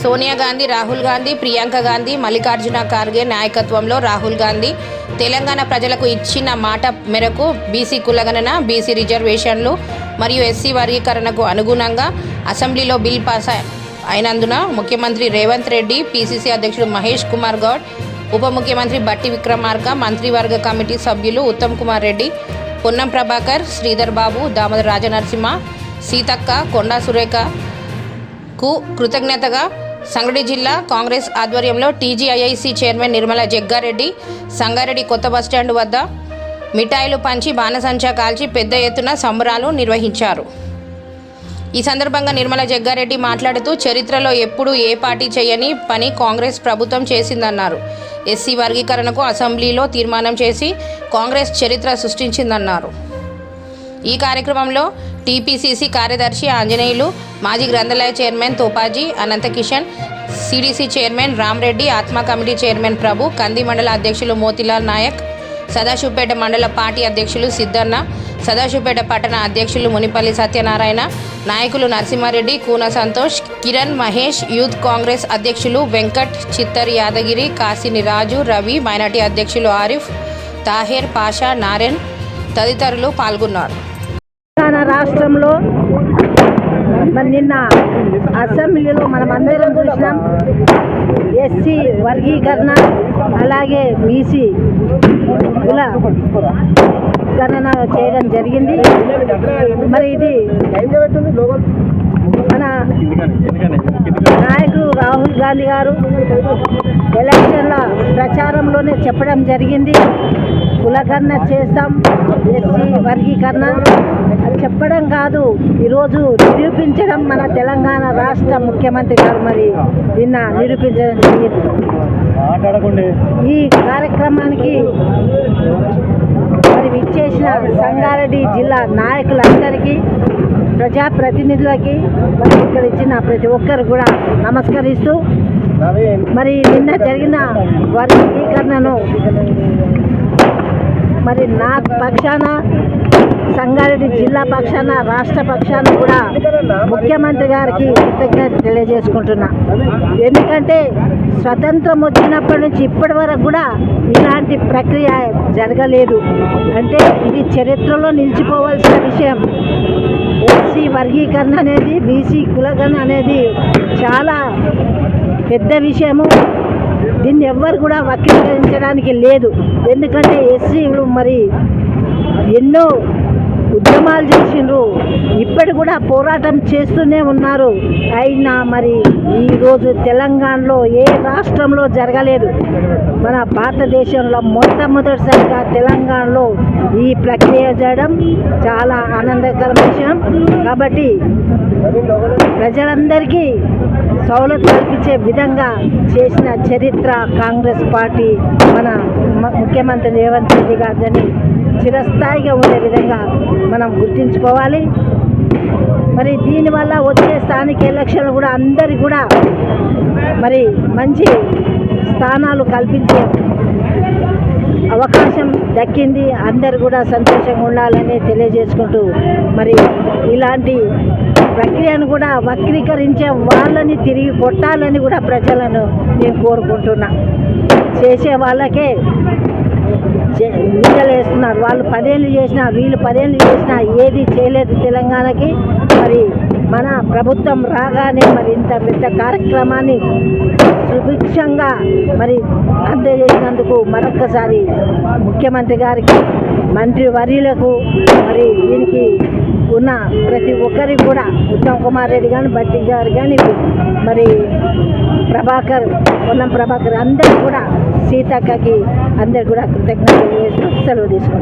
సోనియా గాంధీ, రాహుల్ గాంధీ, ప్రియాంక గాంధీ, మల్లికార్జున ఖార్గే నాయకత్వంలో రాహుల్ గాంధీ తెలంగాణ ప్రజలకు ఇచ్చిన మాట మేరకు బీసీ కులగణన, బీసీ రిజర్వేషన్లు మరియు ఎస్సీ వర్గీకరణకు అనుగుణంగా అసెంబ్లీలో బిల్ పాస్ అయినందున ముఖ్యమంత్రి రేవంత్ రెడ్డి, పీసీసీ అధ్యక్షుడు మహేష్ కుమార్ గౌడ్, ఉప ముఖ్యమంత్రి బట్టి విక్రమార్క, మంత్రివర్గ కమిటీ సభ్యులు ఉత్తమ్ కుమార్ రెడ్డి, పొన్నం ప్రభాకర్, శ్రీధర్ బాబు, దామోదర రాజనరసింహ, సీతక్క, కొండా సురేఖకు కృతజ్ఞతగా సంగారెడ్డి జిల్లా కాంగ్రెస్ ఆధ్వర్యంలో టీజీఐఐసీ చైర్మన్ నిర్మల జగ్గారెడ్డి సంగారెడ్డి కొత్త బస్టాండ్ వద్ద మిఠాయిలు పంచి బాణసంచా కాల్చి పెద్ద ఎత్తున సంబరాలు నిర్వహించారు. ఈ సందర్భంగా నిర్మల జగ్గారెడ్డి మాట్లాడుతూ చరిత్రలో ఎప్పుడూ ఏ పార్టీ చేయని పని కాంగ్రెస్ ప్రభుత్వం చేసిందన్నారు. ఎస్సీ వర్గీకరణకు అసెంబ్లీలో తీర్మానం చేసి కాంగ్రెస్ చరిత్ర సృష్టించిందన్నారు. ఈ కార్యక్రమంలో టీపీసీసీ కార్యదర్శి ఆంజనేయులు, మాజీ గ్రంథాలయ చైర్మన్ తోపాజీ అనంతకిషన్, సిడిసి చైర్మన్ రామ్రెడ్డి, ఆత్మ కమిటీ చైర్మన్ ప్రభు, కంది మండల అధ్యక్షులు మోతిలాల్ నాయక్, సదాశివపేట మండల పార్టీ అధ్యక్షులు సిద్ధన్న, సదాశివపేట పట్టణ అధ్యక్షులు మునిపల్లి సత్యనారాయణ, నాయకులు నరసింహారెడ్డి, కూన సంతోష్, కిరణ్, మహేష్, యూత్ కాంగ్రెస్ అధ్యక్షులు వెంకట్, చిత్తర్ యాదగిరి, కాసిని రాజు, రవి, మైనార్టీ అధ్యక్షులు ఆరిఫ్, తాహేర్, పాషా, నారాయణ్ తదితరులు పాల్గొన్నారు. తెలంగాణ రాష్ట్రంలో నిన్న అసెంబ్లీలో మనం అందరం చూసినాం. ఎస్సీ వర్గీకరణ అలాగే బీసీ కుల గణన చేయడం జరిగింది. మరి ఇది మన నాయకుడు రాహుల్ గాంధీ గారు ఎలక్షన్ల ప్రచారంలోనే చెప్పడం జరిగింది, కులగణన చేస్తాం, ఎస్సీ వర్గీకరణ చెప్పడం కాదు, ఈరోజు నిరూపించడం మన తెలంగాణ రాష్ట్ర ముఖ్యమంత్రి గారు మరి నిన్న నిరూపించడం జరిగింది. ఈ కార్యక్రమానికి మరి విచ్చేసిన సంగారెడ్డి జిల్లా నాయకులందరికీ, ప్రజాప్రతినిధులకి, మరి ఇక్కడ ఇచ్చిన ప్రతి ఒక్కరు కూడా నమస్కరిస్తూ, మరి నిన్న జరిగిన వర్గీకరణను మరి నా పక్షాన, సంగారెడ్డి జిల్లా పక్షాన, రాష్ట్ర పక్షాన కూడా ముఖ్యమంత్రి గారికి కృతజ్ఞత తెలియజేసుకుంటున్నా. ఎందుకంటే స్వతంత్రం వచ్చినప్పటి నుంచి ఇప్పటి వరకు కూడా ఇలాంటి ప్రక్రియ జరగలేదు. అంటే ఇది చరిత్రలో నిలిచిపోవాల్సిన విషయం. ఎస్సీ వర్గీకరణ అనేది, బీసీ కులగణన అనేది చాలా పెద్ద విషయము. దీన్ని ఎవ్వరు కూడా వక్రీకరించడానికి లేదు. ఎందుకంటే ఎస్సీలు మరి ఎన్నో ఉద్యమాలు చేసిండ్రు, ఇప్పటి కూడా పోరాటం చేస్తూనే ఉన్నారు. అయినా మరి ఈరోజు తెలంగాణలో ఏ రాష్ట్రంలో జరగలేదు. మన భారతదేశంలో మొట్టమొదటిసారిగా తెలంగాణలో ఈ ప్రక్రియ చేయడం చాలా ఆనందకర విషయం. కాబట్టి ప్రజలందరికీ సౌలత్ కల్పించే విధంగా చేసిన చరిత్ర కాంగ్రెస్ పార్టీ, మన ముఖ్యమంత్రి రేవంత్ రెడ్డి గారిని చిరస్థాయిగా ఉండే విధంగా మనం గుర్తుంచుకోవాలి. మరి దీనివల్ల వచ్చే స్థానిక ఎలక్షన్లు కూడా అందరికీ కూడా మరి మంచి స్థానాలు కల్పించే అవకాశం దక్కింది. అందరు కూడా సంతోషంగా ఉండాలని తెలియజేసుకుంటూ, మరి ఇలాంటి ప్రక్రియను కూడా వక్రీకరించే వాళ్ళని తిరిగి కొట్టాలని కూడా ప్రజలను నేను కోరుకుంటున్నా. చేసే వాళ్ళకే నిందలు వేస్తున్నారు. వాళ్ళు 10 ఏళ్ళు చేసినా, వీళ్ళు 10 ఏళ్ళు చేసినా ఏది చేయలేదు తెలంగాణకి. మరి మన ప్రభుత్వం రాగానే మరి ఇంత పెద్ద కార్యక్రమాన్ని సుభిక్షంగా మరి అందజేసినందుకు మరొక్కసారి ముఖ్యమంత్రి గారికి, మంత్రి వర్యులకు, మరి దీనికి ఉన్న ప్రతి ఒక్కరికి కూడా, ఉత్తమ్ కుమార్ రెడ్డి కానీ, బట్టి గారు కానీ, మరి ప్రభాకర్, పొన్నం ప్రభాకర్ అందరికీ కూడా, సీతక్కకి అందరికి కూడా కృతజ్ఞతలు చేస్తూ సెలవు తీసుకుంటాం.